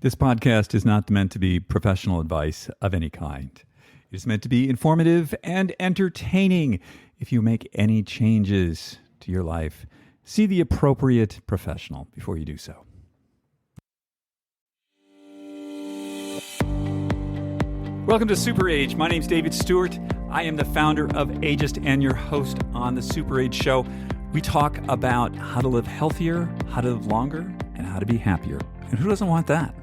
This podcast is not meant to be professional advice of any kind. It is meant to be informative and entertaining. If you make any changes to your life, see the appropriate professional before you do so. Welcome to SuperAge. My name's David Stewart. I am the founder of Ageist and your host on the SuperAge show. We talk about how to live healthier, how to live longer, and how to be happier. And who doesn't want that?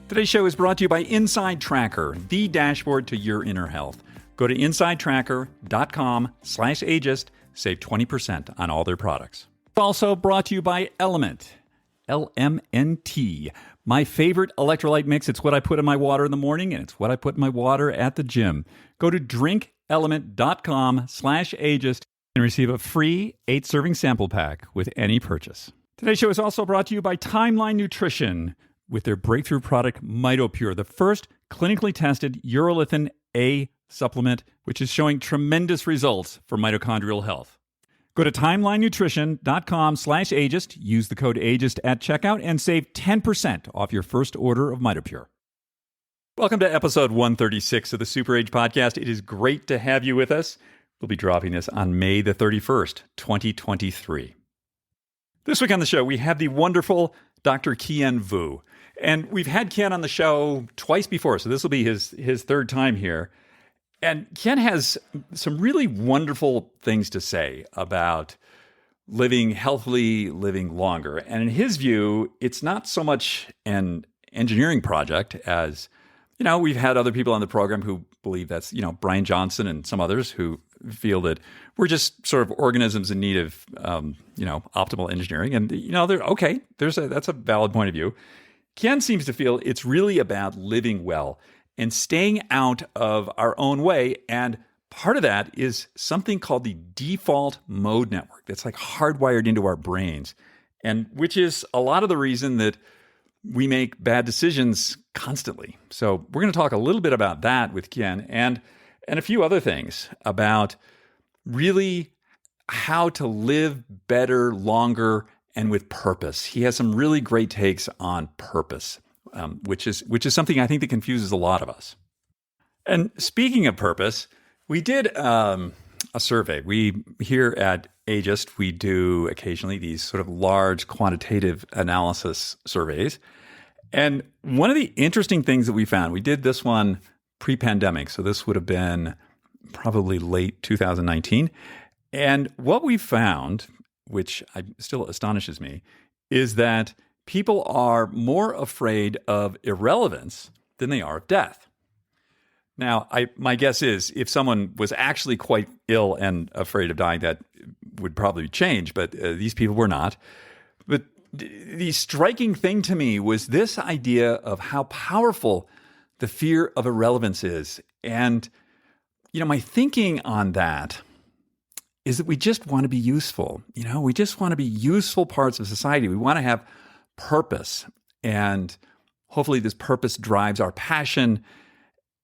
Today's show is brought to you by Inside Tracker, the dashboard to your inner health. Go to insidetracker.com/ageist. Save 20% on all their products. Also brought to you by Element, LMNT. My favorite electrolyte mix. It's what I put in my water in the morning, and it's what I put in my water at the gym. Go to drinkelement.com/ageist and receive a free 8-serving sample pack with any purchase. Today's show is also brought to you by Timeline Nutrition with their breakthrough product, MitoPure, the first clinically tested urolithin A supplement, which is showing tremendous results for mitochondrial health. Go to timelinenutrition.com/ageist, use the code ageist at checkout, and save 10% off your first order of MitoPure. Welcome to episode 136 of the SuperAge podcast. It is great to have you with us. We'll be dropping this on May the 31st, 2023. This week on the show, we have the wonderful Dr. Kien Vuu. And we've had Kien on the show twice before, so this will be his third time here. And Kien has some really wonderful things to say about living healthily, living longer. And in his view, it's not so much an engineering project as, we've had other people on the program who believe that's, Brian Johnson and some others who feel that we're just sort of organisms in need of, optimal engineering. And, they're okay. That's a valid point of view. Kien seems to feel it's really about living well and staying out of our own way. And part of that is something called the default mode network that's like hardwired into our brains, and which is a lot of the reason that we make bad decisions constantly. So we're going to talk a little bit about that with Kien and a few other things about really how to live better, longer, and with purpose. He has some really great takes on purpose, which is something I think that confuses a lot of us. And speaking of purpose, we did a survey. We here at Ageist, we do occasionally these sort of large quantitative analysis surveys. And one of the interesting things that we found, we did this one pre-pandemic, so this would have been probably late 2019. And what we found, which still astonishes me, is that people are more afraid of irrelevance than they are of death. Now, my guess is if someone was actually quite ill and afraid of dying, that would probably change, but these people were not. But the striking thing to me was this idea of how powerful the fear of irrelevance is. And, my thinking on that is that we just want to be useful. We just want to be useful parts of society. We want to have purpose. And hopefully this purpose drives our passion.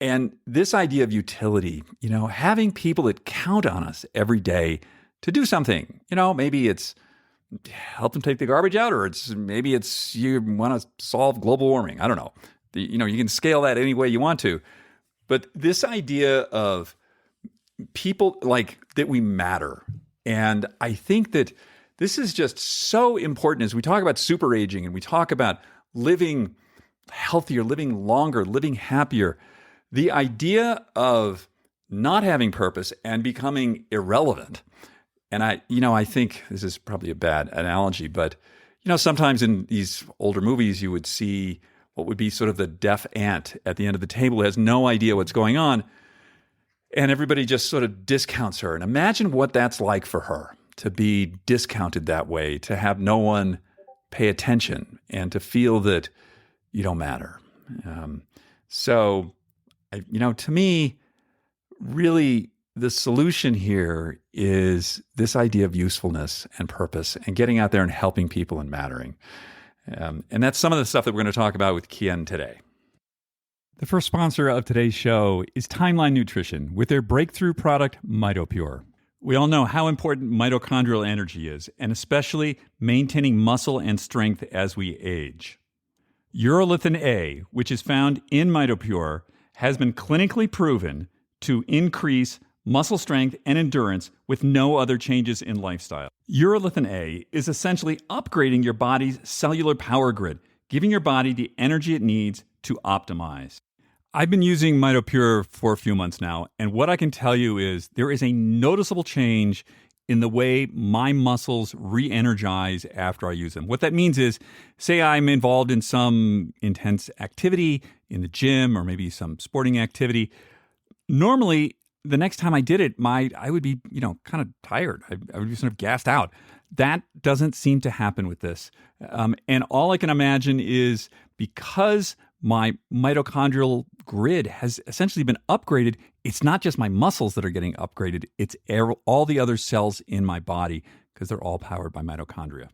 And this idea of utility, having people that count on us every day to do something. Maybe it's help them take the garbage out, or maybe it's you want to solve global warming. I don't know. You can scale that any way you want to. But this idea of people like that we matter. And I think that this is just so important as we talk about super aging and we talk about living healthier, living longer, living happier. The idea of not having purpose and becoming irrelevant. And I think this is probably a bad analogy, but sometimes in these older movies you would see what would be sort of the deaf aunt at the end of the table who has no idea what's going on. And everybody just sort of discounts her. And imagine what that's like for her, to be discounted that way, to have no one pay attention and to feel that you don't matter. To me, really, the solution here is this idea of usefulness and purpose and getting out there and helping people and mattering. And that's some of the stuff that we're going to talk about with Kien today. The first sponsor of today's show is Timeline Nutrition with their breakthrough product, MitoPure. We all know how important mitochondrial energy is, and especially maintaining muscle and strength as we age. Urolithin A, which is found in MitoPure, has been clinically proven to increase muscle strength and endurance with no other changes in lifestyle. Urolithin A is essentially upgrading your body's cellular power grid, giving your body the energy it needs to optimize. I've been using MitoPure for a few months now, and what I can tell you is there is a noticeable change in the way my muscles re-energize after I use them. What that means is, say I'm involved in some intense activity in the gym or maybe some sporting activity. Normally, the next time I did it, I would be, kind of tired. I would be sort of gassed out. That doesn't seem to happen with this. And all I can imagine is because my mitochondrial grid has essentially been upgraded, it's not just my muscles that are getting upgraded, it's all the other cells in my body because they're all powered by mitochondria.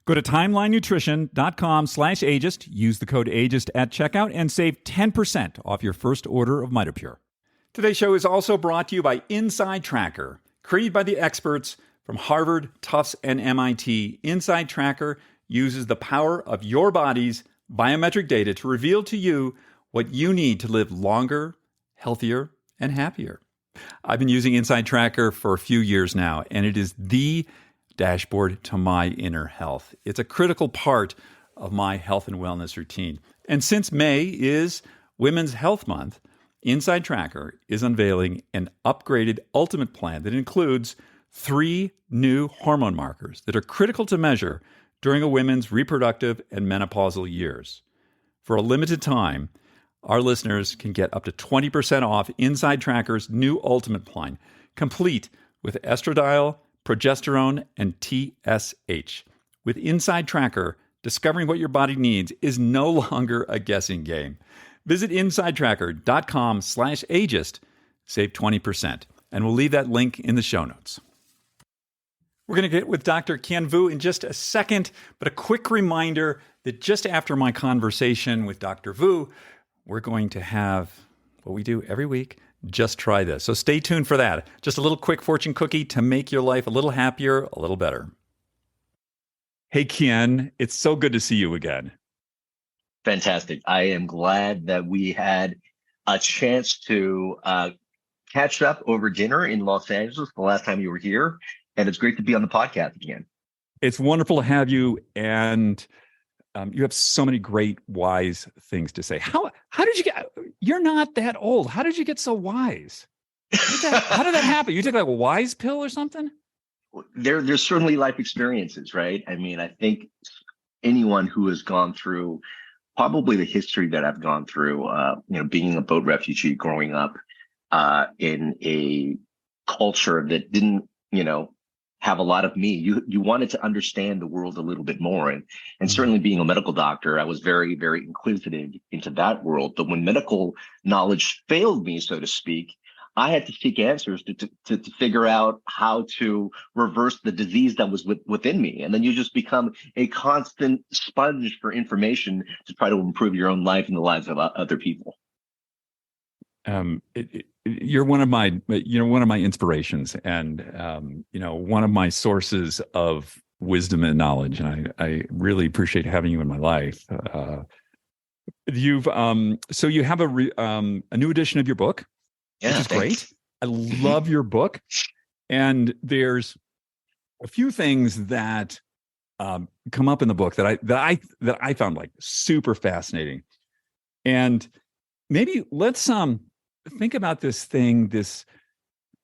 Go to timelinenutrition.com/ageist, use the code ageist at checkout, and save 10% off your first order of MitoPure. Today's show is also brought to you by Inside Tracker. Created by the experts from Harvard, Tufts, and MIT, Inside Tracker uses the power of your body's biometric data to reveal to you what you need to live longer, healthier, and happier. I've been using Inside Tracker for a few years now, and it is the dashboard to my inner health. It's a critical part of my health and wellness routine. And since May is Women's Health Month, Inside Tracker is unveiling an upgraded ultimate plan that includes 3 new hormone markers that are critical to measure during a woman's reproductive and menopausal years. For a limited time, our listeners can get up to 20% off Inside Tracker's new ultimate plan, complete with estradiol, progesterone, and TSH. With Inside Tracker, discovering what your body needs is no longer a guessing game. Visit insidetracker.com/ageist, save 20%, and we'll leave that link in the show notes. We're going to get with Dr. Kien Vuu in just a second, but a quick reminder that just after my conversation with Dr. Vuu, we're going to have what we do every week, Just Try This. So stay tuned for that. Just a little quick fortune cookie to make your life a little happier, a little better. Hey, Kien, it's so good to see you again. Fantastic. I am glad that we had a chance to catch up over dinner in Los Angeles the last time you were here. And it's great to be on the podcast again. It's wonderful to have you. And you have so many great, wise things to say. How did you get, you're not that old. How did you get so wise? How did that happen? You took like a wise pill or something? There's certainly life experiences, right? I mean, I think anyone who has gone through probably the history that I've gone through, being a boat refugee, growing up in a culture that didn't, have a lot of me. You wanted to understand the world a little bit more. And certainly being a medical doctor, I was very, very inquisitive into that world. But when medical knowledge failed me, so to speak, I had to seek answers to figure out how to reverse the disease that was within me. And then you just become a constant sponge for information to try to improve your own life and the lives of other people. You're one of my inspirations, and one of my sources of wisdom and knowledge. And I really appreciate having you in my life. You have a new edition of your book, which is great. I love your book, and there's a few things that come up in the book that I found like super fascinating, and maybe let's think about this thing.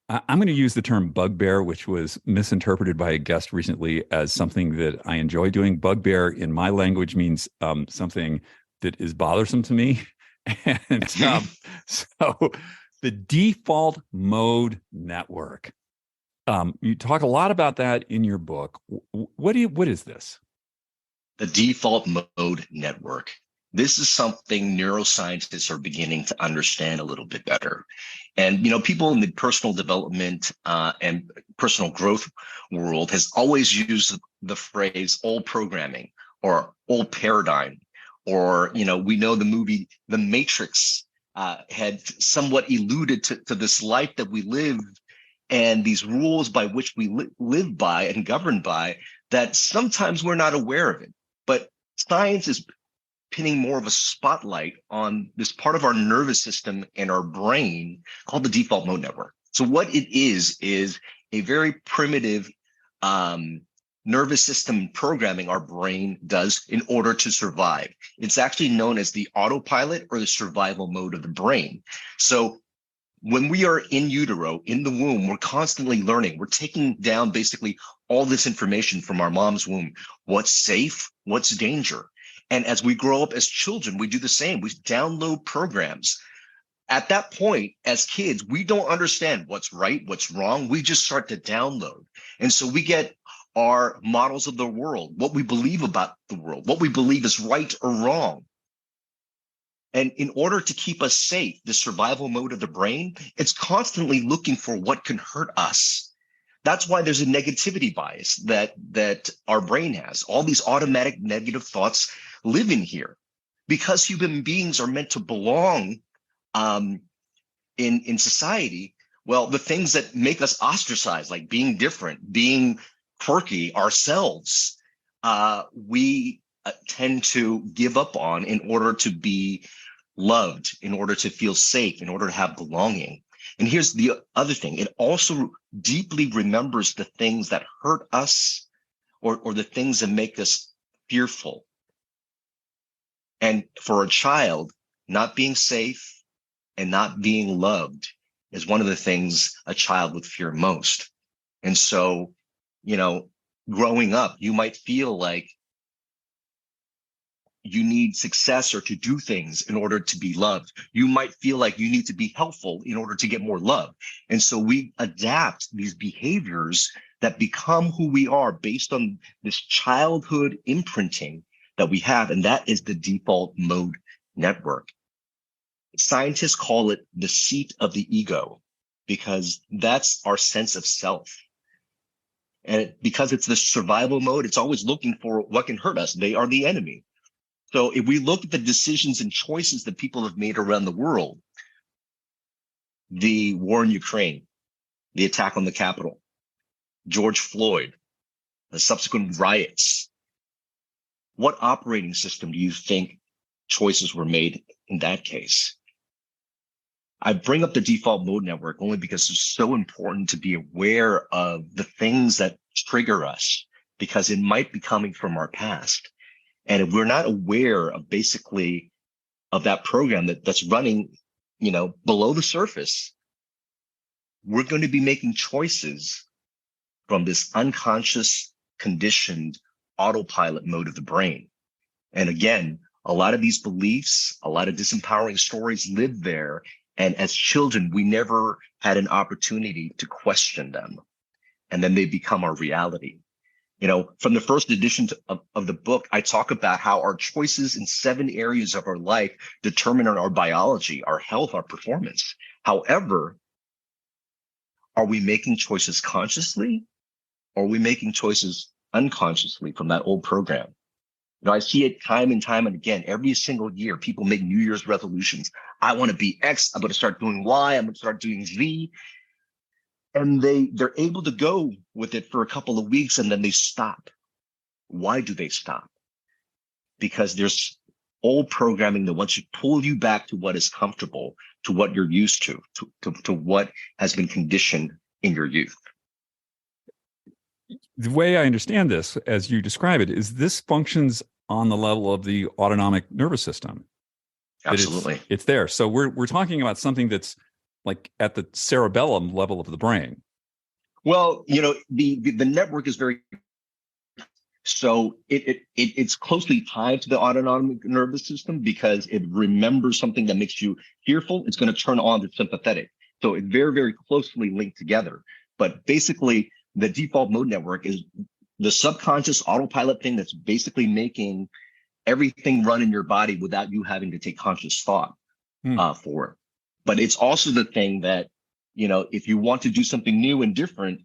I'm going to use the term bugbear, which was misinterpreted by a guest recently as something that I enjoy doing. Bugbear in my language means something that is bothersome to me. And so the default mode network, you talk a lot about that in your book. What is this? The default mode network. This is something neuroscientists are beginning to understand a little bit better. And, people in the personal development and personal growth world has always used the phrase old programming or old paradigm, or, we know the movie The Matrix had somewhat alluded to this life that we live and these rules by which we live by and govern by, that sometimes we're not aware of it. But science is pinning more of a spotlight on this part of our nervous system and our brain called the default mode network. So what it is a very primitive nervous system programming our brain does in order to survive. It's actually known as the autopilot or the survival mode of the brain. So when we are in utero, in the womb, we're constantly learning. We're taking down basically all this information from our mom's womb. What's safe? What's danger? And as we grow up as children, we do the same. We download programs. At that point, as kids, we don't understand what's right, what's wrong. We just start to download. And so we get our models of the world, what we believe about the world, what we believe is right or wrong. And in order to keep us safe, the survival mode of the brain, it's constantly looking for what can hurt us. That's why there's a negativity bias that our brain has. All these automatic negative thoughts live in here because human beings are meant to belong in society. Well, the things that make us ostracized, like being different, being quirky ourselves, we tend to give up on in order to be loved, in order to feel safe, in order to have belonging. And here's the other thing. It also deeply remembers the things that hurt us or the things that make us fearful. And for a child, not being safe and not being loved is one of the things a child would fear most. And so, growing up, you might feel like you need success or to do things in order to be loved. You might feel like you need to be helpful in order to get more love. And so we adapt these behaviors that become who we are based on this childhood imprinting that we have. And that is the default mode network. Scientists call it the seat of the ego because that's our sense of self. And because it's the survival mode, it's always looking for what can hurt us. They are the enemy. So if we look at the decisions and choices that people have made around the world, the war in Ukraine, the attack on the Capitol, George Floyd, the subsequent riots, what operating system do you think choices were made in that case? I bring up the default mode network only because it's so important to be aware of the things that trigger us, because it might be coming from our past. And if we're not aware of basically of that program that's running, below the surface, we're going to be making choices from this unconscious, conditioned autopilot mode of the brain. And again, a lot of these beliefs, a lot of disempowering stories live there. And as children, we never had an opportunity to question them. And then they become our reality. From the first edition of the book, I talk about how our choices in 7 areas of our life determine our biology, our health, our performance. However, are we making choices consciously or are we making choices unconsciously from that old program? I see it time and time and again. Every single year, people make New Year's resolutions. I want to be X. I'm going to start doing Y. I'm going to start doing Z. And they're able to go with it for a couple of weeks and then they stop. Why do they stop? Because there's old programming that wants to pull you back to what is comfortable, to what you're used to what has been conditioned in your youth. The way I understand this, as you describe it, is this functions on the level of the autonomic nervous system. Absolutely. It's there. So we're talking about something that's like at the cerebellum level of the brain. Well, the network is very, so it's closely tied to the autonomic nervous system because it remembers something that makes you fearful. It's going to turn on the sympathetic. So it's very, very closely linked together. But basically, the default mode network is the subconscious autopilot thing that's basically making everything run in your body without you having to take conscious thought for it. But it's also the thing that, if you want to do something new and different,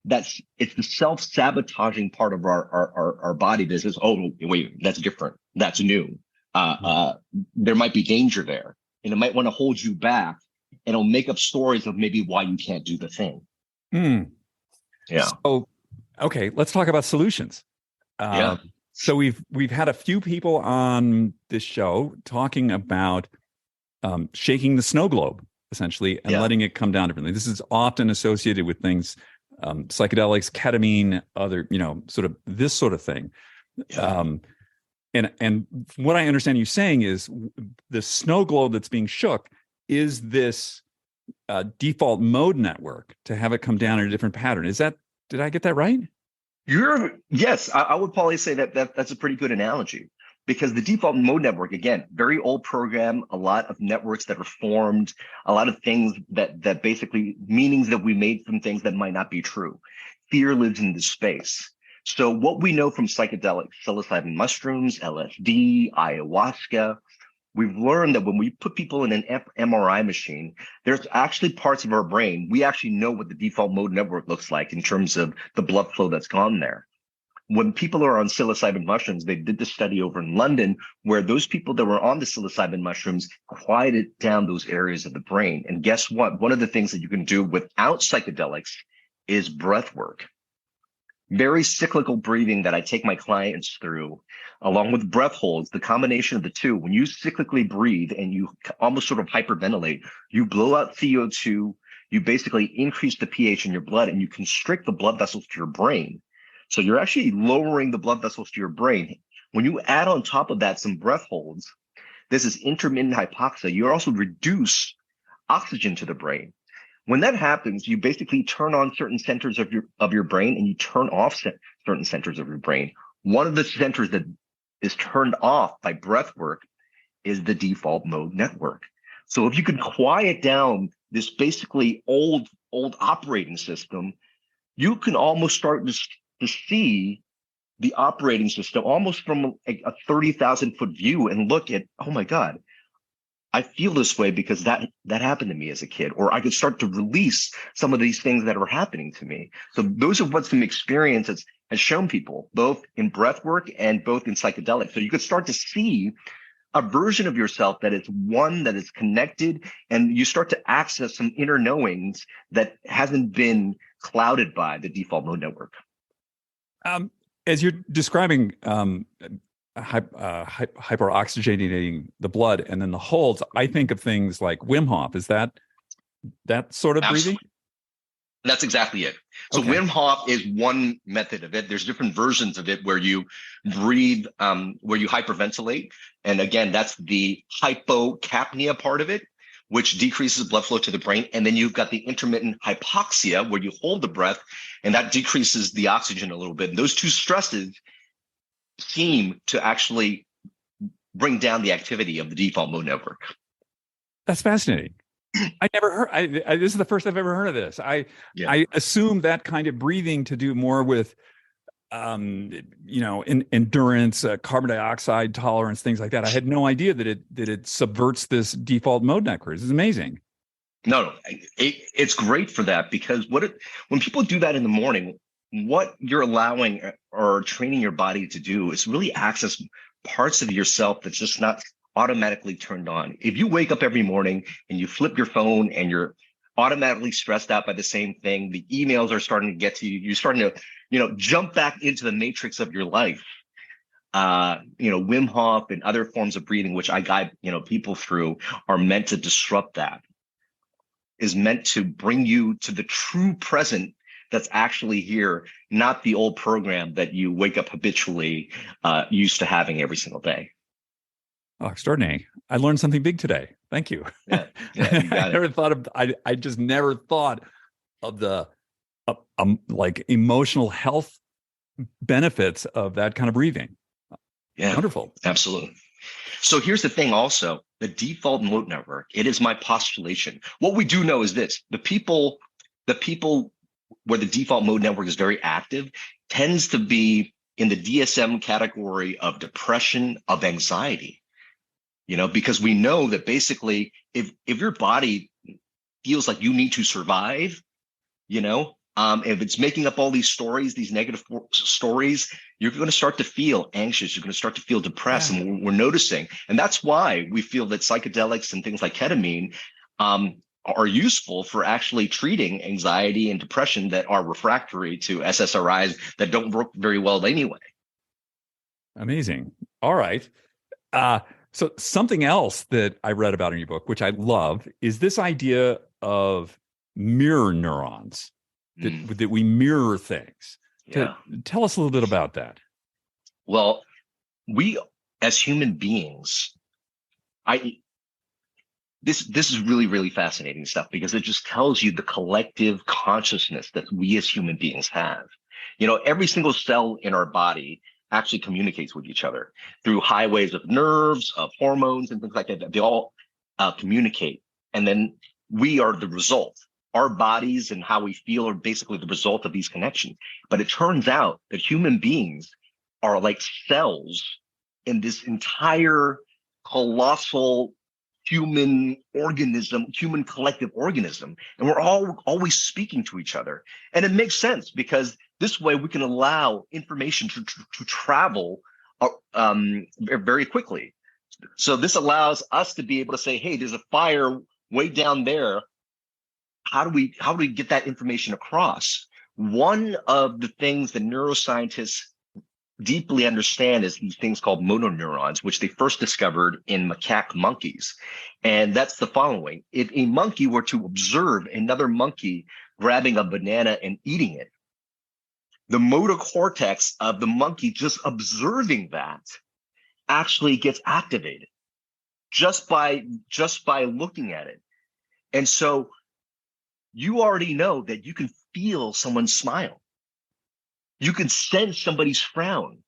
it's the self-sabotaging part of our body that says, oh, wait, that's different. That's new. There might be danger there. And it might want to hold you back. And it'll make up stories of maybe why you can't do the thing. Yeah. So, okay, let's talk about solutions. So we've had a few people on this show talking about shaking the snow globe, essentially, and letting it come down differently. This is often associated with things, psychedelics, ketamine, other, sort of this sort of thing. Yeah. And what I understand you saying is the snow globe that's being shook is this default mode network to have it come down in a different pattern. Did I get that right? Yes, I would probably say that's a pretty good analogy, because the default mode network, again, very old program, a lot of networks that are formed, a lot of things that basically meanings that we made from things that might not be true. Fear lives in this space. So what we know from psychedelics, psilocybin mushrooms, LSD, ayahuasca, we've learned that when we put people in an MRI machine, there's actually parts of our brain. We actually know what the default mode network looks like in terms of the blood flow that's gone there. When people are on psilocybin mushrooms, they did this study over in London where those people that were on the psilocybin mushrooms quieted down those areas of the brain. And guess what? One of the things that you can do without psychedelics is breath work. Very cyclical breathing that I take my clients through, along with breath holds, the combination of the two. When you cyclically breathe and you almost sort of hyperventilate, you blow out CO2, you basically increase the pH in your blood and you constrict the blood vessels to your brain. So you're actually lowering the blood vessels to your brain. When you add on top of that some breath holds, this is intermittent hypoxia. You also reduce oxygen to the brain. When that happens, you basically turn on certain centers of your brain and you turn off certain centers of your brain. One of the centers that is turned off by breath work is the default mode network. So if you can quiet down this basically old operating system, you can almost start to see the operating system almost from a 30,000 foot view and look at, oh my God, I feel this way because that happened to me as a kid, or I could start to release some of these things that are happening to me. So those are what some experience has shown people, both in breath work and both in psychedelics. So you could start to see a version of yourself that is one that is connected, and you start to access some inner knowings that hasn't been clouded by the default mode network. As you're describing hyperoxygenating the blood and then the holds, I think of things like Wim Hof. Is that sort of breathing? That's exactly it. So Okay. Wim Hof is one method of it. There's different versions of it where you breathe, where you hyperventilate. And again, that's the hypocapnia part of it, which decreases blood flow to the brain. And then you've got the intermittent hypoxia where you hold the breath and that decreases the oxygen a little bit. And those two stresses seem to actually bring down the activity of the default mode network. That's fascinating. I never heard. This is the first I've ever heard of this. I assume that kind of breathing to do more with, endurance, carbon dioxide tolerance, things like that. I had no idea that it subverts this default mode network. This is amazing. No, it's great for that, because when people do that in the morning, what you're allowing or training your body to do is really access parts of yourself that's just not automatically turned on. If you wake up every morning and you flip your phone and you're automatically stressed out by the same thing, the emails are starting to get to you, you're starting to, jump back into the matrix of your life. Wim Hof and other forms of breathing, which I guide, people through, are meant to disrupt that, is meant to bring you to the true present that's actually here, not the old program that you wake up habitually used to having every single day. Oh, extraordinary. I learned something big today. Thank you. Yeah, you got it. I just never thought of the like emotional health benefits of that kind of breathing. Yeah, wonderful. Absolutely. So here's the thing also, the default mode network, it is my postulation. What we do know is this: the people where the default mode network is very active tends to be in the DSM category of depression, of anxiety, because we know that basically if your body feels like you need to survive, if it's making up all these stories, these negative stories, you're going to start to feel anxious. You're going to start to feel depressed. Yeah. And we're noticing. And that's why we feel that psychedelics and things like ketamine are useful for actually treating anxiety and depression that are refractory to SSRIs that don't work very well anyway. Amazing. All right. So something else that I read about in your book, which I love, is this idea of mirror neurons, Mm, that we mirror things. yeah. Tell us a little bit about that. Well, we as human beings, I this is really, really fascinating stuff because it just tells you the collective consciousness that we as human beings have. Every single cell in our body actually communicates with each other through highways of nerves, of hormones, and things like that. They all communicate. And then we are the result. Our bodies and how we feel are basically the result of these connections. But it turns out that human beings are like cells in this entire colossal human organism, human collective organism. And we're all always speaking to each other. And it makes sense because this way we can allow information to travel very quickly. So this allows us to be able to say, hey, there's a fire way down there. How do we get that information across? One of the things that neuroscientists deeply understand is these things called motoneurons, which they first discovered in macaque monkeys. And that's the following. If a monkey were to observe another monkey grabbing a banana and eating it, the motor cortex of the monkey just observing that actually gets activated just by looking at it. And so you already know that you can feel someone smile. You can sense somebody's frown.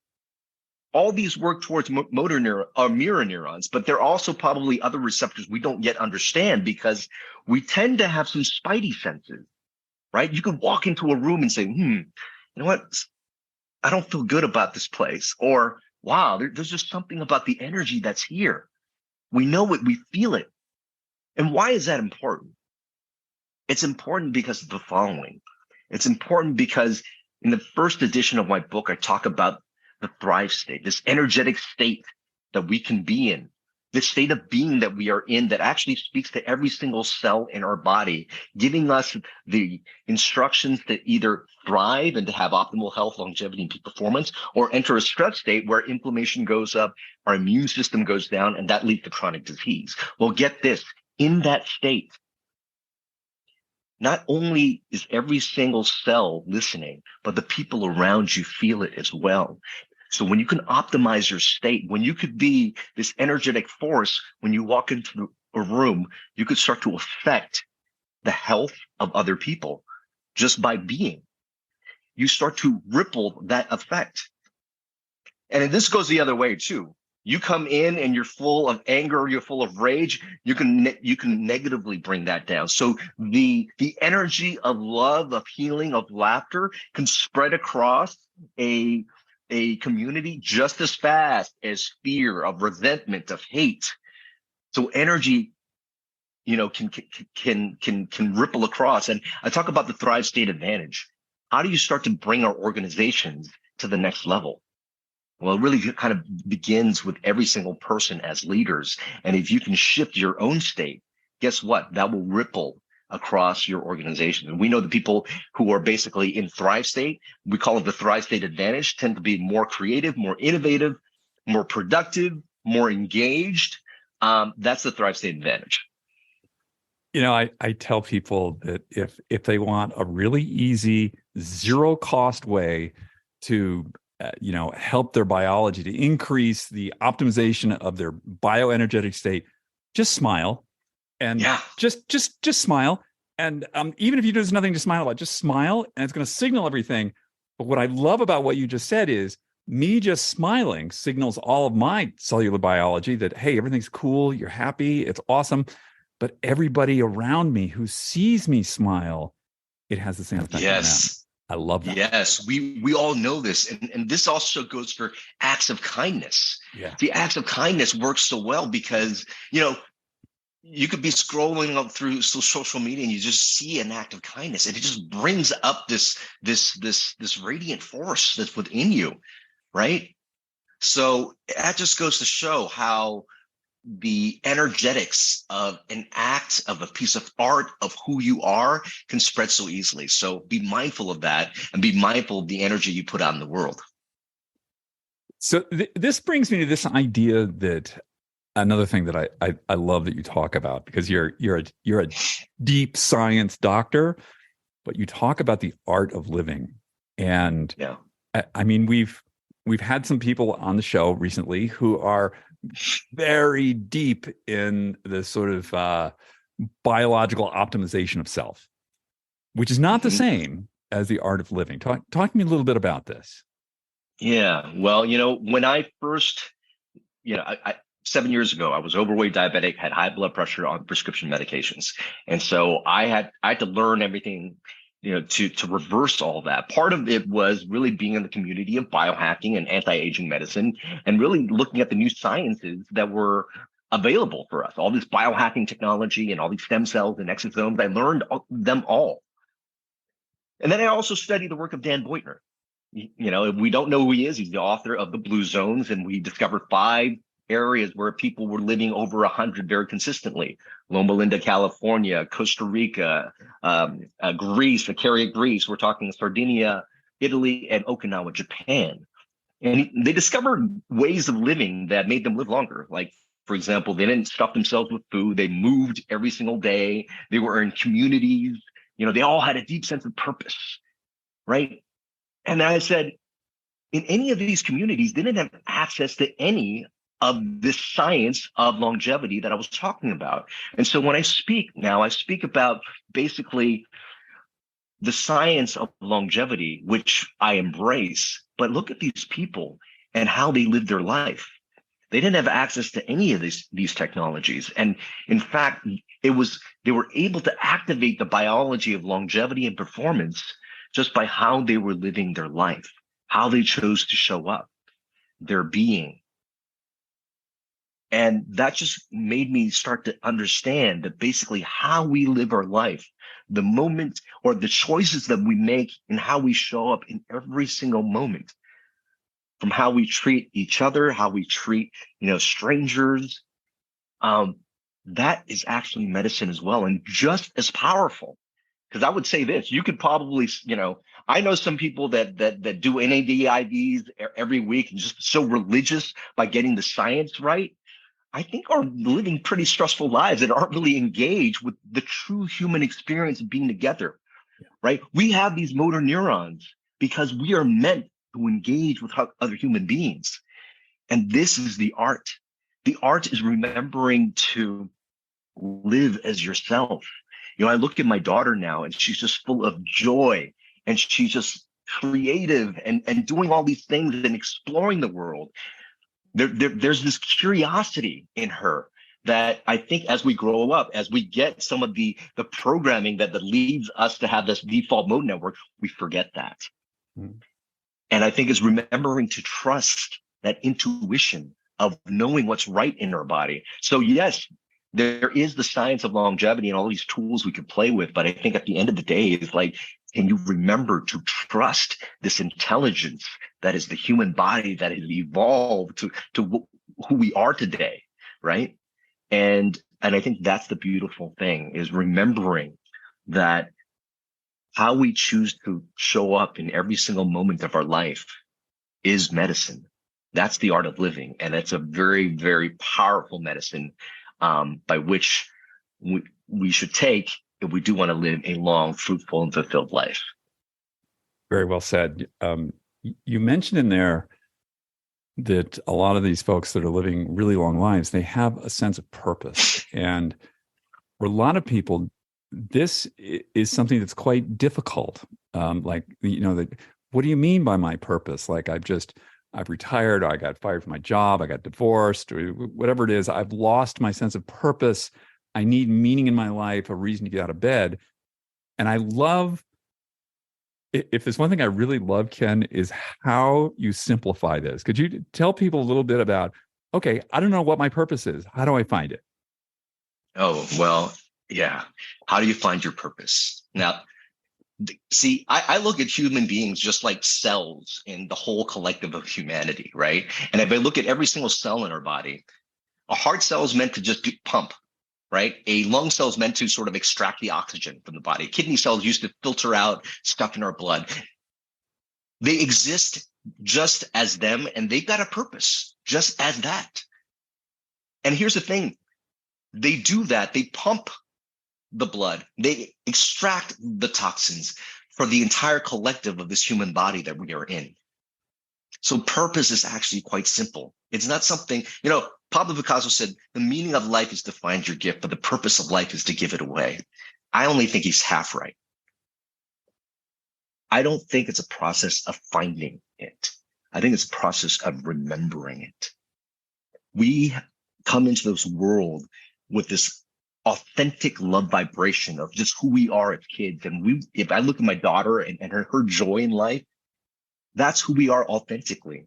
All these work towards mirror neurons, but there are also probably other receptors we don't yet understand because we tend to have some spidey senses, right? You could walk into a room and say, you know what? I don't feel good about this place. Or, wow, there's just something about the energy that's here. We know it, we feel it. And why is that important? It's important because of the following. It's important because in the first edition of my book, I talk about the thrive state, this energetic state that we can be in, this state of being that we are in that actually speaks to every single cell in our body, giving us the instructions to either thrive and to have optimal health, longevity, and peak performance, or enter a stress state where inflammation goes up, our immune system goes down, and that leads to chronic disease. Well, get this, in that state, not only is every single cell listening, but the people around you feel it as well. So when you can optimize your state, when you could be this energetic force, when you walk into a room, you could start to affect the health of other people just by being. You start to ripple that effect. And this goes the other way too. You come in and you're full of anger, you're full of rage, you can negatively bring that down. So the energy of love, of healing, of laughter can spread across a community just as fast as fear, of resentment, of hate. So energy, can ripple across. And I talk about the Thrive State Advantage. How do you start to bring our organizations to the next level? Well, it really kind of begins with every single person as leaders. And if you can shift your own state, guess what? That will ripple across your organization. And we know the people who are basically in Thrive State, we call it the Thrive State Advantage, tend to be more creative, more innovative, more productive, more engaged. That's the Thrive State Advantage. I tell people that if they want a really easy, zero cost way to help their biology, to increase the optimization of their bioenergetic state, just smile. And just smile. And even if there's nothing to smile about, just smile, and it's going to signal everything. But what I love about what you just said is me just smiling signals all of my cellular biology that, hey, everything's cool, you're happy, it's awesome. But everybody around me who sees me smile, it has the same effect on them. I love that. Yes, we all know this. And this also goes for acts of kindness. Yeah. The acts of kindness work so well because, you could be scrolling up through social media and you just see an act of kindness and it just brings up this radiant force that's within you, right? So that just goes to show how the energetics of an act, of a piece of art, of who you are can spread so easily. So be mindful of that and be mindful of the energy you put out in the world. So this brings me to this idea that another thing that I love that you talk about, because you're a deep science doctor, but you talk about the art of living. And Yeah. I mean, we've had some people on the show recently who are very deep in the sort of biological optimization of self, which is not the Mhm. same as the art of living. Talk to me a little bit about this. Yeah. Well, when I first, I 7 years ago, I was overweight, diabetic, had high blood pressure on prescription medications. And so I had to learn everything, to reverse all that. Part of it was really being in the community of biohacking and anti-aging medicine and really looking at the new sciences that were available for us, all this biohacking technology and all these stem cells and exosomes. I learned them all. And then I also studied the work of Dan Boitner. We don't know who he is. He's the author of the Blue Zones, and we discovered 5 areas where people were living over 100 very consistently. Loma Linda, California, Costa Rica, Greece, Icaria, Greece. We're talking Sardinia, Italy, and Okinawa, Japan. And they discovered ways of living that made them live longer. Like, for example, they didn't stuff themselves with food. They moved every single day. They were in communities. They all had a deep sense of purpose, right? And I said, in any of these communities, they didn't have access to any of this science of longevity that I was talking about. And so when I speak now, I speak about basically the science of longevity, which I embrace. But look at these people and how they live their life. They didn't have access to any of these technologies. And in fact, they were able to activate the biology of longevity and performance just by how they were living their life, how they chose to show up, their being. And that just made me start to understand that basically how we live our life, the moment or the choices that we make and how we show up in every single moment, from how we treat each other, how we treat, strangers, that is actually medicine as well, and just as powerful. Because I would say this, you could probably, I know some people that do NAD/IVs every week and just so religious by getting the science right. I think are living pretty stressful lives that aren't really engaged with the true human experience of being together, right? We have these motor neurons because we are meant to engage with other human beings. And this is the art. The art is remembering to live as yourself. I look at my daughter now and she's just full of joy and she's just creative and doing all these things and exploring the world. There's this curiosity in her that I think as we grow up, as we get some of the programming that leads us to have this default mode network, we forget that. Mm. And I think it's remembering to trust that intuition of knowing what's right in our body. So yes, there is the science of longevity and all these tools we could play with. But I think at the end of the day, it's like, can you remember to trust this intelligence that is the human body that has evolved to who we are today, right? And I think that's the beautiful thing, is remembering that how we choose to show up in every single moment of our life is medicine. That's the art of living. And it's a very, very powerful medicine by which we should take if we do want to live a long, fruitful, and fulfilled life. Very well said. You mentioned in there that a lot of these folks that are living really long lives, they have a sense of purpose. And for a lot of people, this is something that's quite difficult. What do you mean by my purpose? Like I've retired, or I got fired from my job, I got divorced, or whatever it is. I've lost my sense of purpose. I need meaning in my life, a reason to get out of bed. And I love, if there's one thing I really love, Ken, is how you simplify this. Could you tell people a little bit about, okay, I don't know what my purpose is. How do I find it? Oh, well, yeah. How do you find your purpose? Now, see, I look at human beings just like cells in the whole collective of humanity, right? And if I look at every single cell in our body, a heart cell is meant to just pump, right? A lung cell is meant to sort of extract the oxygen from the body. Kidney cells used to filter out stuff in our blood. They exist just as them, and they've got a purpose just as that. And here's the thing. They do that. They pump the blood. They extract the toxins for the entire collective of this human body that we are in. So purpose is actually quite simple. It's not something, Pablo Picasso said, the meaning of life is to find your gift, but the purpose of life is to give it away. I only think he's half right. I don't think it's a process of finding it. I think it's a process of remembering it. We come into this world with this authentic love vibration of just who we are as kids. And if I look at my daughter and her joy in life, that's who we are authentically.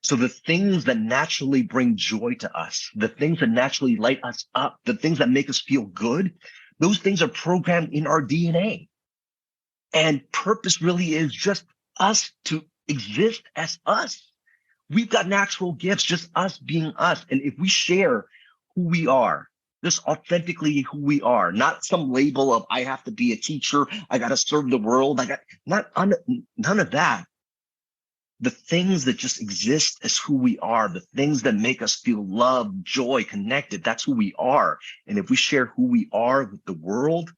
So the things that naturally bring joy to us, the things that naturally light us up, the things that make us feel good, those things are programmed in our DNA. And purpose really is just us to exist as us. We've got natural gifts, just us being us. And if we share who we are, just authentically who we are, not some label of I have to be a teacher, I got to serve the world, none of that. The things that just exist as who we are, the things that make us feel love, joy, connected, that's who we are. And if we share who we are with the world,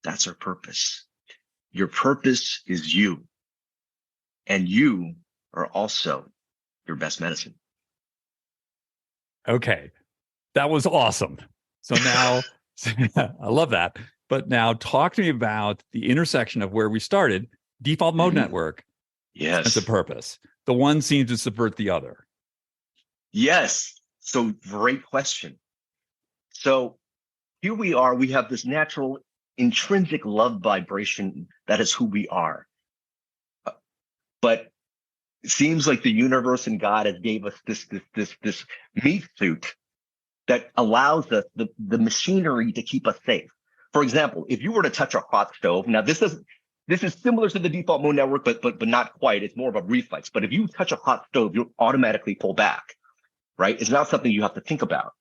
that's our purpose. Your purpose is you. And you are also your best medicine. Okay. That was awesome. So now, I love that. But now talk to me about the intersection of where we started, default mode network. Yes. Sense of purpose. The one seems to subvert the other. Yes. So great question. So here we are. We have this natural intrinsic love vibration that is who we are. But it seems like the universe and God has gave us this meat suit that allows us the machinery to keep us safe. For example, if you were to touch a hot stove, now this is similar to the default mode network, but not quite. It's more of a reflex. But if you touch a hot stove, you'll automatically pull back, right? It's not something you have to think about.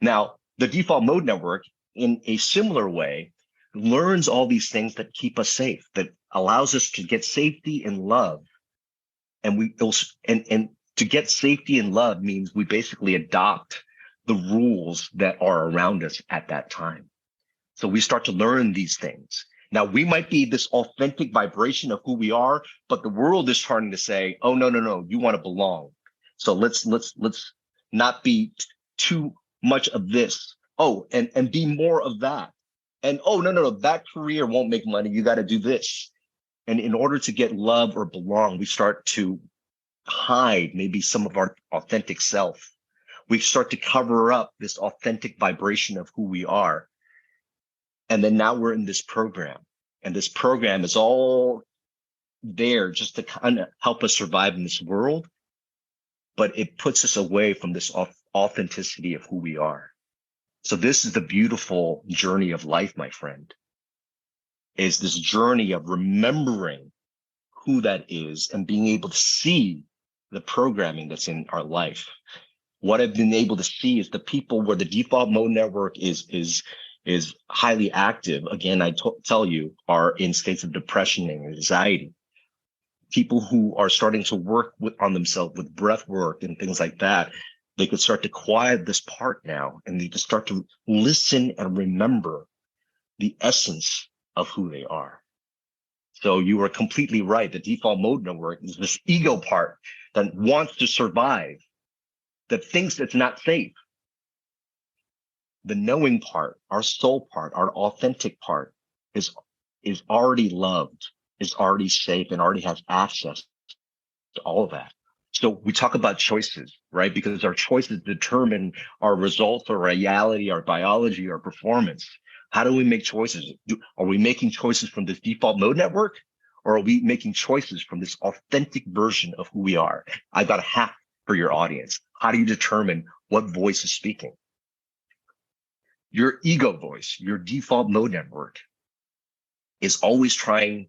Now, the default mode network, in a similar way, learns all these things that keep us safe, that allows us to get safety and love. And to get safety and love means we basically adopt the rules that are around us at that time. So we start to learn these things. Now, we might be this authentic vibration of who we are, but the world is trying to say, oh, no, you want to belong. So let's not be too much of this. Oh, and be more of that. And oh, no, that career won't make money. You got to do this. And in order to get love or belong, we start to hide maybe some of our authentic self. We start to cover up this authentic vibration of who we are. And then now we're in this program, and this program is all there just to kind of help us survive in this world. But it puts us away from this authenticity of who we are. So this is the beautiful journey of life, my friend, is this journey of remembering who that is and being able to see the programming that's in our life. What I've been able to see is the people where the default mode network is highly active. Again, I tell you, are in states of depression and anxiety. People who are starting to work on themselves with breath work and things like that, they could start to quiet this part now, and they can start to listen and remember the essence of who they are. So you are completely right. The default mode network is this ego part that wants to survive, that thinks it's not safe. The knowing part, our soul part, our authentic part is already loved, is already safe, and already has access to all of that. So we talk about choices, right? Because our choices determine our results, our reality, our biology, our performance. How do we make choices? Are we making choices from this default mode network, or are we making choices from this authentic version of who we are? I've got a hack for your audience. How do you determine what voice is speaking? Your ego voice, your default mode network, is always trying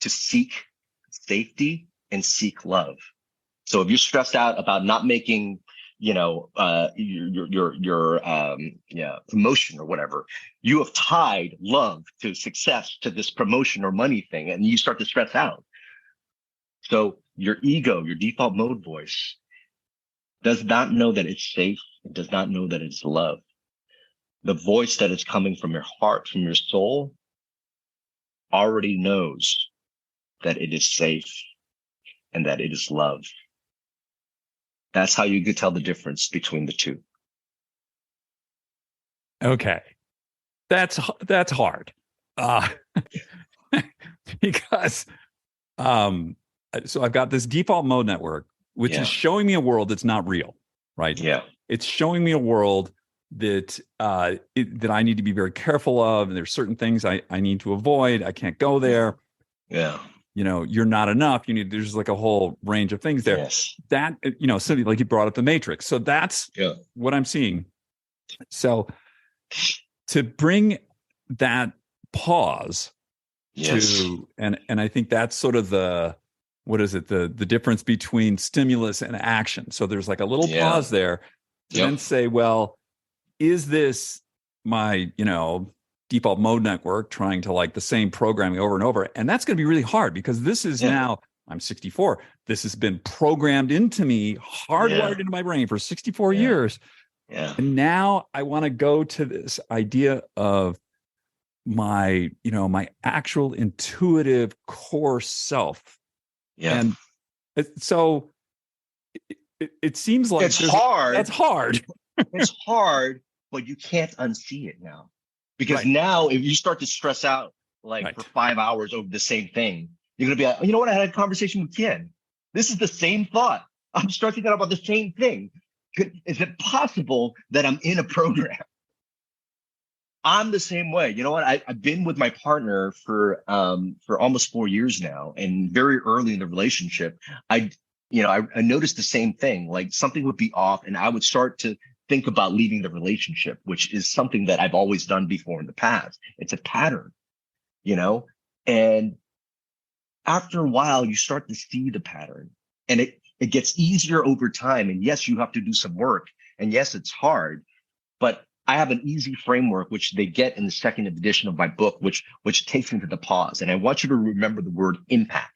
to seek safety and seek love. So if you're stressed out about not making, your promotion or whatever, you have tied love to success to this promotion or money thing, and you start to stress out. So Your ego, your default mode voice, does not know that it's safe. It does not know that it's love. The voice that is coming from your heart, from your soul, already knows that it is safe and that it is love. That's how you could tell the difference between the two. Okay. That's hard. Because so I've got this default mode network, which is showing me a world that's not real, right? Yeah. It's showing me a world that that I need to be very careful of. And there's certain things I need to avoid. I can't go there. Yeah. You're not enough. There's like a whole range of things there. Yes. That, something like you brought up the Matrix. So that's what I'm seeing. So to bring that pause to, and I think that's sort of the difference between stimulus and action. So there's like a little pause there to then say, well, is this my, default mode network trying to like the same programming over and over? And that's going to be really hard because this is now, I'm 64. This has been programmed into me, hardwired into my brain for 64 years. Yeah. And now I want to go to this idea of my, my actual intuitive core self. Yeah. And so it seems like it's hard. That's hard. It's hard, but you can't unsee it now. Because now if you start to stress out for 5 hours over the same thing, you're going to be like, you know what? I had a conversation with Kien. This is the same thought. I'm stressing out about the same thing. Is it possible that I'm in a program? I'm the same way. You know what? I've been with my partner for almost 4 years now. And very early in the relationship, I noticed the same thing. Like something would be off and I would start to think about leaving the relationship, which is something that I've always done before in the past. It's a pattern, and after a while you start to see the pattern and it gets easier over time. And yes, you have to do some work. And yes, it's hard, but I have an easy framework, which they get in the second edition of my book, which takes into the pause. And I want you to remember the word impact.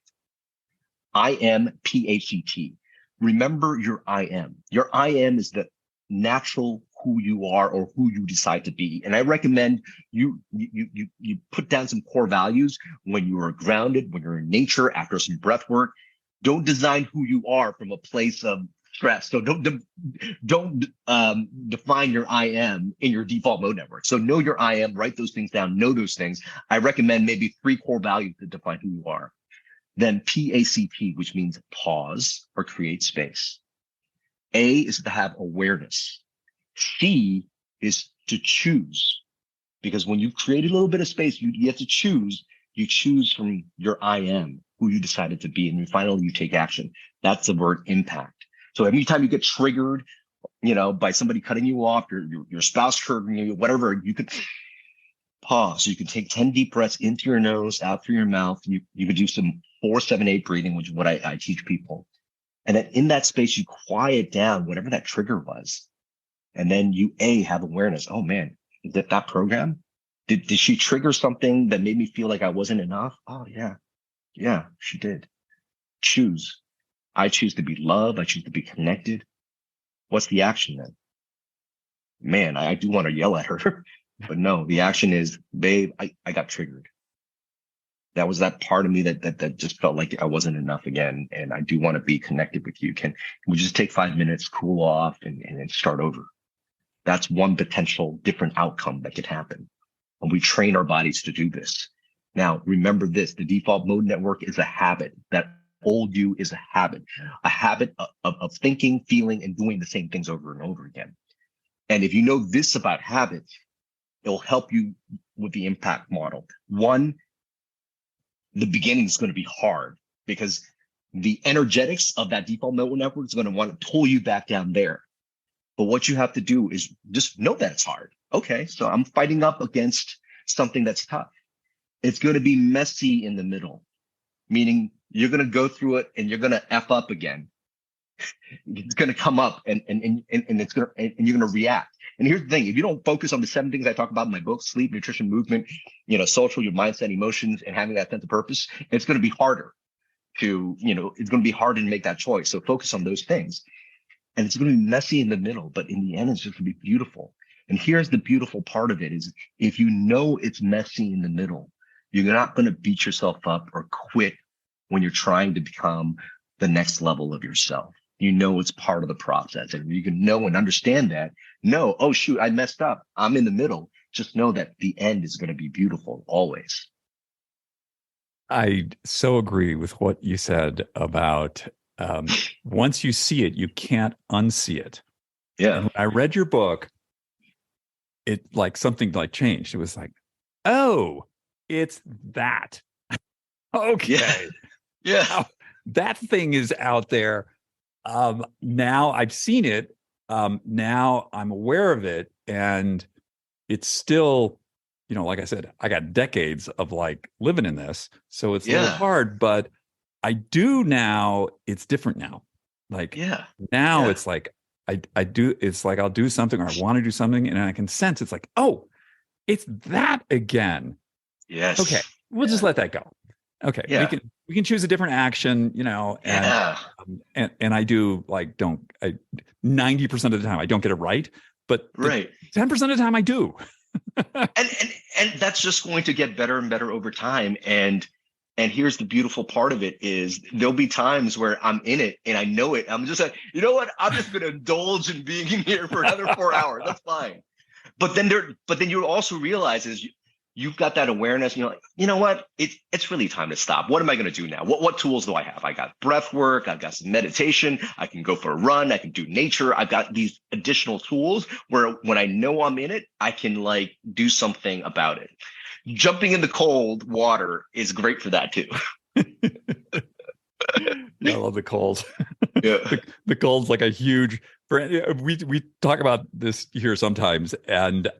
IMPACT. Remember your I am. Your I am is the natural who you are or who you decide to be. And I recommend you put down some core values when you are grounded, when you're in nature, after some breath work. Don't design who you are from a place of stress. So don't define your I am in your default mode network. So know your I am, write those things down, know those things. I recommend maybe 3 core values to define who you are. Then PACT, which means pause or create space. A is to have awareness. C is to choose. Because when you create a little bit of space, you have to choose. You choose from your I am, who you decided to be, and then finally you take action. That's the word impact. So every time you get triggered, by somebody cutting you off, your spouse hurting you, whatever, you could pause. You can take 10 deep breaths into your nose, out through your mouth. You could do some 4-7-8 breathing, which is what I teach people. And then in that space, you quiet down whatever that trigger was. And then you have awareness. Oh man, is it that program? Did she trigger something that made me feel like I wasn't enough? Oh yeah. Yeah, she did. Choose. I choose to be loved. I choose to be connected. What's the action then? Man, I do want to yell at her, but no, the action is, babe, I got triggered. That was that part of me that just felt like I wasn't enough again. And I do want to be connected with you. Can we just take 5 minutes, cool off and then start over? That's one potential different outcome that could happen. And we train our bodies to do this. Now, remember this, the default mode network is a habit. That old you is a habit of thinking, feeling, and doing the same things over and over again. And if you know this about habits, it'll help you with the impact model. One, the beginning is going to be hard because the energetics of that default mode network is going to want to pull you back down there. But what you have to do is just know that it's hard. Okay, so I'm fighting up against something that's tough. It's going to be messy in the middle, meaning you're going to go through it and you're going to F up again. It's going to come up and it's going to, and you're going to react. And here's the thing, if you don't focus on the 7 things I talk about in my book, sleep, nutrition, movement, social, your mindset, emotions, and having that sense of purpose, it's going to be harder. to, it's going to be hard to make that choice. So focus on those things. And it's going to be messy in the middle, but in the end, it's just going to be beautiful. And here's the beautiful part of it is if you know it's messy in the middle, you're not going to beat yourself up or quit when you're trying to become the next level of yourself. It's part of the process. And you can know and understand that. No, oh, shoot, I messed up. I'm in the middle. Just know that the end is going to be beautiful always. I so agree with what you said about once you see it, you can't unsee it. Yeah. And when I read your book, it like something like changed. It was like, oh, it's that. Okay. Yeah. Now, that thing is out there. Now I've seen it. Now I'm aware of it. And it's still, like I said, I got decades of like living in this. So it's a little hard, but I do now. It's different now. Like now it's like, I do, it's like I'll do something or I want to do something and I can sense it's like, oh, it's that again. Yes. Okay. We'll just let that go. Okay. Yeah. We can choose a different action, and I do like, 90% of the time I don't get it right, but 10% of the time I do. and that's just going to get better and better over time. And here's the beautiful part of it is there'll be times where I'm in it and I know it. I'm just like, you know what? I'm just going to indulge in being in here for another 4 hours. That's fine. But then you also realize is you've got that awareness. You're like, you know what? It's really time to stop. What am I going to do now? What tools do I have? I got breath work. I've got some meditation. I can go for a run. I can do nature. I've got these additional tools where when I know I'm in it, I can like do something about it. Jumping in the cold water is great for that too. Yeah, I love the cold. Yeah. The cold's like a huge. We talk about this here sometimes, and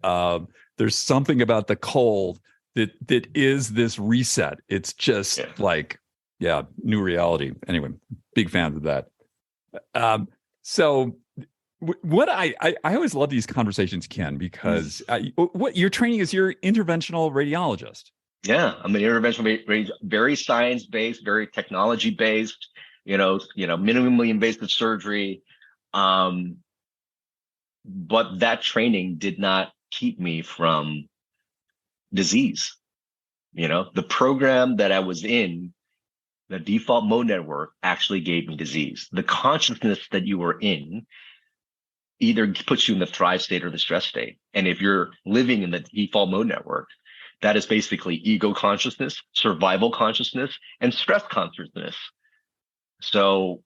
there's something about the cold that is this reset. It's just like, new reality. Anyway, big fans of that. So what I always love these conversations, Ken, because what your training is, you're interventional radiologist. Yeah, I'm an interventional, very science-based, very technology-based, minimally invasive surgery. But that training did not keep me from disease. The program that I was in, the default mode network, actually gave me disease. The consciousness that you were in either puts you in the thrive state or the stress state. And if you're living in the default mode network, that is basically ego consciousness, survival consciousness, and stress consciousness. So,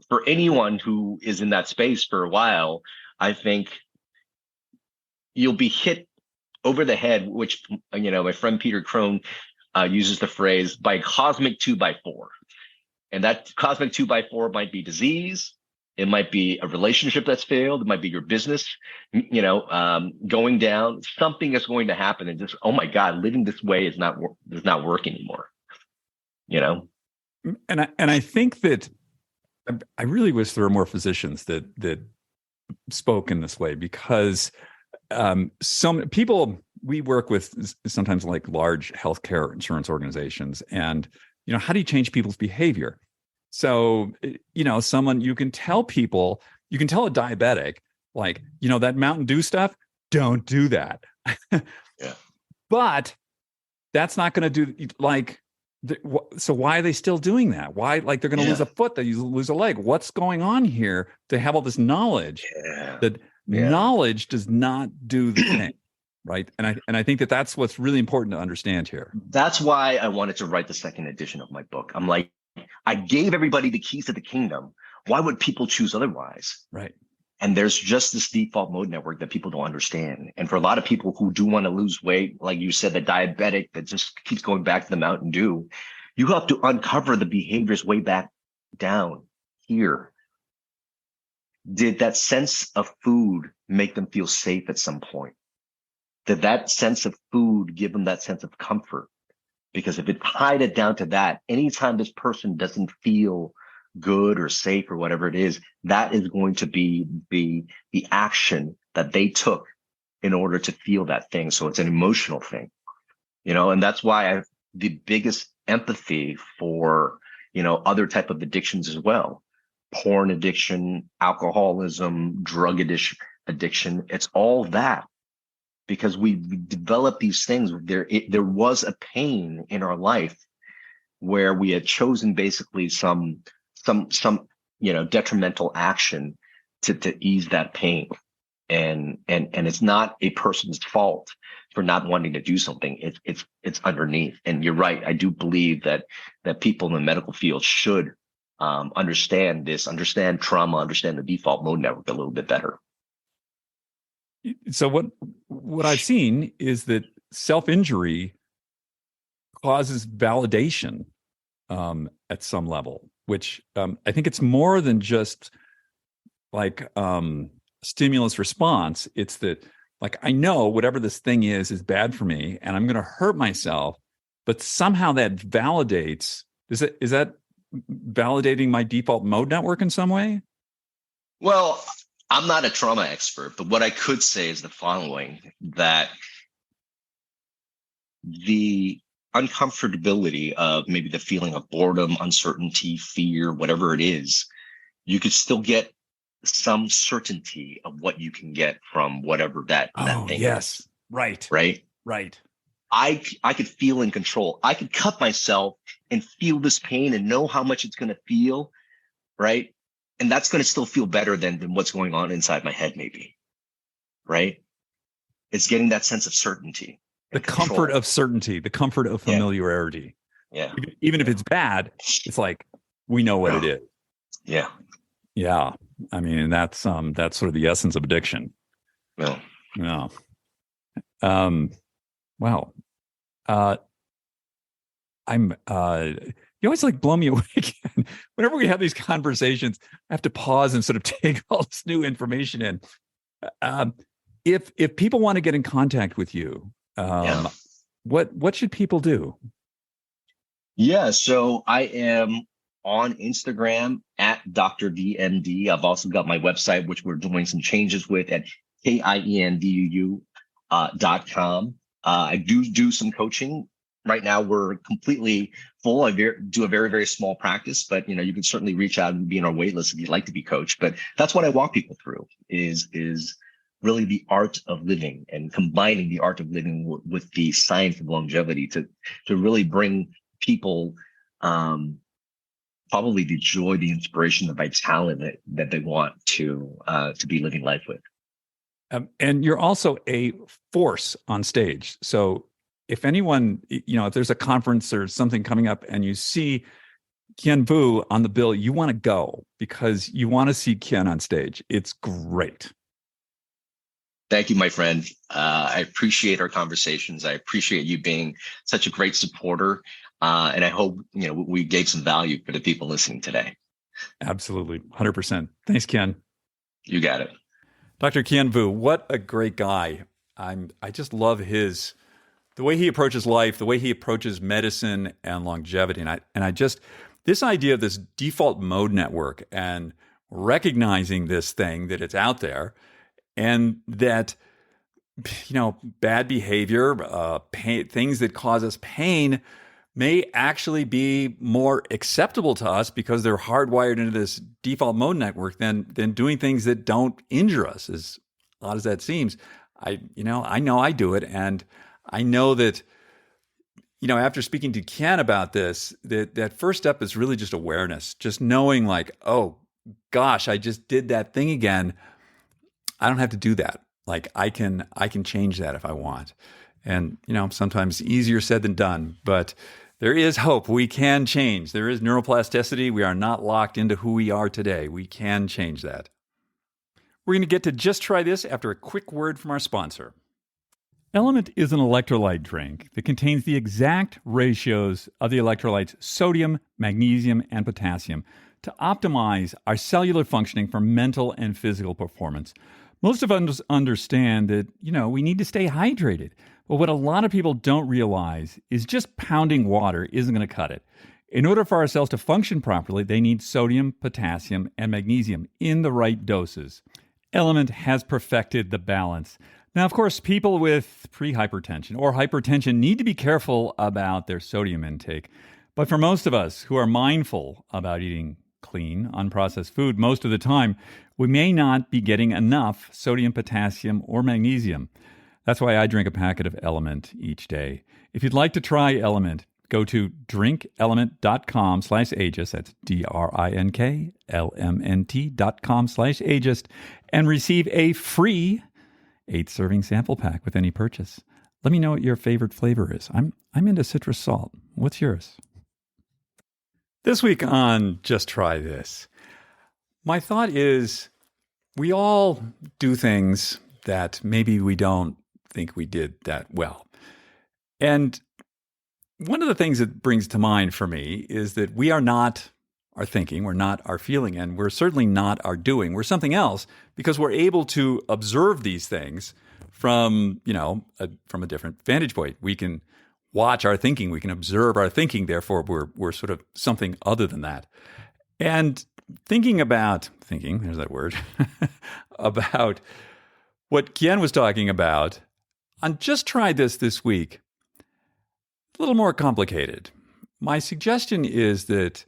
for anyone who is in that space for a while, I think you'll be hit over the head, which, my friend Peter Crone uses the phrase by a cosmic 2x4. And that cosmic 2x4 might be disease. It might be a relationship that's failed. It might be your business, going down. Something is going to happen, and just, oh my God, living this way does not work anymore. And I think that I really wish there were more physicians that spoke in this way, because some people we work with sometimes like large healthcare insurance organizations, and how do you change people's behavior? So, someone you can tell a diabetic, like, that Mountain Dew stuff, don't do that. Yeah. But that's not going to do, like, so why are they still doing that? Why, like, they're going to lose a foot, they lose a leg. What's going on here? They have all this knowledge that knowledge does not do the thing. Right. And I think that that's what's really important to understand here. That's why I wanted to write the second edition of my book. I'm like, I gave everybody the keys to the kingdom. Why would people choose otherwise? Right. And there's just this default mode network that people don't understand. And for a lot of people who do want to lose weight, like you said, the diabetic that just keeps going back to the Mountain Dew, you have to uncover the behaviors way back down here. Did that sense of food make them feel safe at some point? Did that sense of food give them that sense of comfort? Because if it tied it down to that, anytime this person doesn't feel good or safe or whatever it is, that is going to be the action that they took in order to feel that thing. So it's an emotional thing, and that's why the biggest empathy for, other type of addictions as well. Porn addiction, alcoholism, drug addiction. It's all that because we developed these things. There was a pain in our life where we had chosen basically some detrimental action to ease that pain. And it's not a person's fault for not wanting to do something. It's underneath. And you're right. I do believe that people in the medical field should understand trauma, understand the default mode network a little bit better. So what I've seen is that self-injury causes validation at some level, which I think it's more than just like stimulus response. It's that, like, I know whatever this thing is bad for me and I'm going to hurt myself, but somehow that validates. Is that validating my default mode network in some way? Well, I'm not a trauma expert, but what I could say is the following, that the uncomfortability of maybe the feeling of boredom, uncertainty, fear, whatever it is, you could still get some certainty of what you can get from whatever that thing is. Right. I could feel in control. I could cut myself and feel this pain and know how much it's going to feel, right? And that's going to still feel better than what's going on inside my head, maybe, right? It's getting that sense of certainty. The comfort of certainty, the comfort of familiarity. Yeah. Even if it's bad, it's like, we know what it is. Yeah. Yeah. I mean, that's sort of the essence of addiction. Yeah. Yeah. Wow. You always like blow me away again. Whenever we have these conversations, I have to pause and sort of take all this new information in. If people want to get in contact with you, what should people do? Yeah. So I am on Instagram at Dr. DMD. I've also got my website, which we're doing some changes with, at kienvuu.com. I do some coaching. Right now, we're completely full. I do a very, very small practice, but you can certainly reach out and be in our wait list if you'd like to be coached. But that's what I walk people through is really the art of living, and combining the art of living with the science of longevity to really bring people probably the joy, the inspiration, the vitality that they want to be living life with. And you're also a force on stage. So if anyone, if there's a conference or something coming up and you see Kien Vuu on the bill, you want to go because you want to see Kien on stage. It's great. Thank you, my friend. I appreciate our conversations. I appreciate you being such a great supporter. And I hope, we gave some value for the people listening today. Absolutely. 100%. Thanks, Kien. You got it. Dr. Kien Vuu, what a great guy. I just love the way he approaches life, the way he approaches medicine and longevity. And I just, this idea of this default mode network and recognizing this thing, that it's out there, and that, bad behavior, things that cause us pain may actually be more acceptable to us because they're hardwired into this default mode network than doing things that don't injure us, as odd as that seems. I know I do it. And I know that, after speaking to Kien about this, that first step is really just awareness, just knowing like, oh gosh, I just did that thing again. I don't have to do that. Like I can change that if I want. And, sometimes easier said than done, but there is hope. We can change. There is neuroplasticity. We are not locked into who we are today. We can change that. We're going to get to Just Try This after a quick word from our sponsor. Element is an electrolyte drink that contains the exact ratios of the electrolytes sodium, magnesium, and potassium to optimize our cellular functioning for mental and physical performance. Most of us understand that, we need to stay hydrated. But what a lot of people don't realize is just pounding water isn't going to cut it. In order for our cells to function properly, they need sodium, potassium, and magnesium in the right doses. Element has perfected the balance. Now, of course, people with prehypertension or hypertension need to be careful about their sodium intake. But for most of us who are mindful about eating clean, unprocessed food most of the time, we may not be getting enough sodium, potassium, or magnesium. That's why I drink a packet of Element each day. If you'd like to try Element, go to drinkelement.com/Aegis, that's DRINKLMNT.com/Aegis, and receive a free 8-serving sample pack with any purchase. Let me know what your favorite flavor is. I'm into citrus salt. What's yours? This week on Just Try This, my thought is we all do things that maybe we don't think we did that well. And one of the things that brings to mind for me is that we are not our thinking, we're not our feeling, and we're certainly not our doing. We're something else because we're able to observe these things from, from a different vantage point. We can watch our thinking, we can observe our thinking, therefore we're sort of something other than that. And thinking, there's that word, about what Kien was talking about on Just Try This week, a little more complicated. My suggestion is that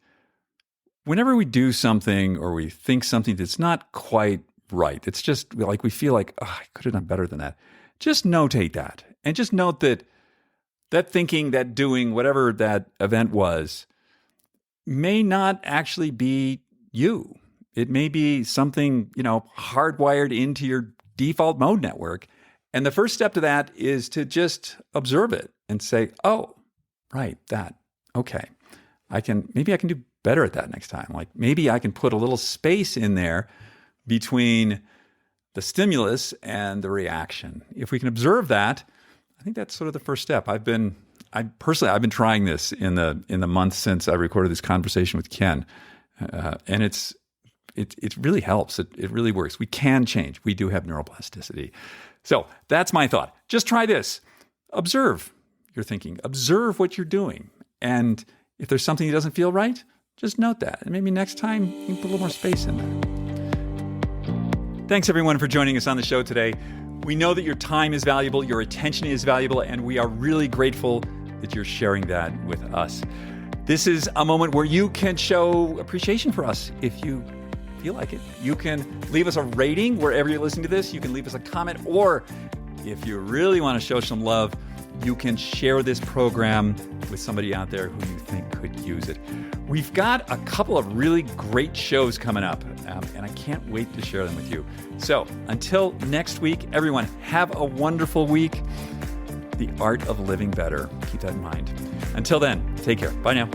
whenever we do something or we think something that's not quite right, it's just like we feel like, I could have done better than that, just notate that. And just note that thinking, that doing, whatever that event was, may not actually be you. It may be something, hardwired into your default mode network. And the first step to that is to just observe it and say, oh, right, that. Okay. Maybe I can do better at that next time. Like maybe I can put a little space in there between the stimulus and the reaction. If we can observe that, I think that's sort of the first step. I've been trying this in the month since I recorded this conversation with Ken, and it really helps. It really works. We can change. We do have neuroplasticity. So that's my thought. Just try this. Observe your thinking. Observe what you're doing, and if there's something that doesn't feel right, just note that, and maybe next time you can put a little more space in there. Thanks everyone for joining us on the show today. We know that your time is valuable, your attention is valuable, and we are really grateful that you're sharing that with us. This is a moment where you can show appreciation for us if you feel like it. You can leave us a rating wherever you're listening to this. You can leave us a comment, or if you really want to show some love, you can share this program with somebody out there who you think could use it. We've got a couple of really great shows coming up, and I can't wait to share them with you. So until next week, everyone, have a wonderful week. The art of living better. Keep that in mind. Until then, take care. Bye now.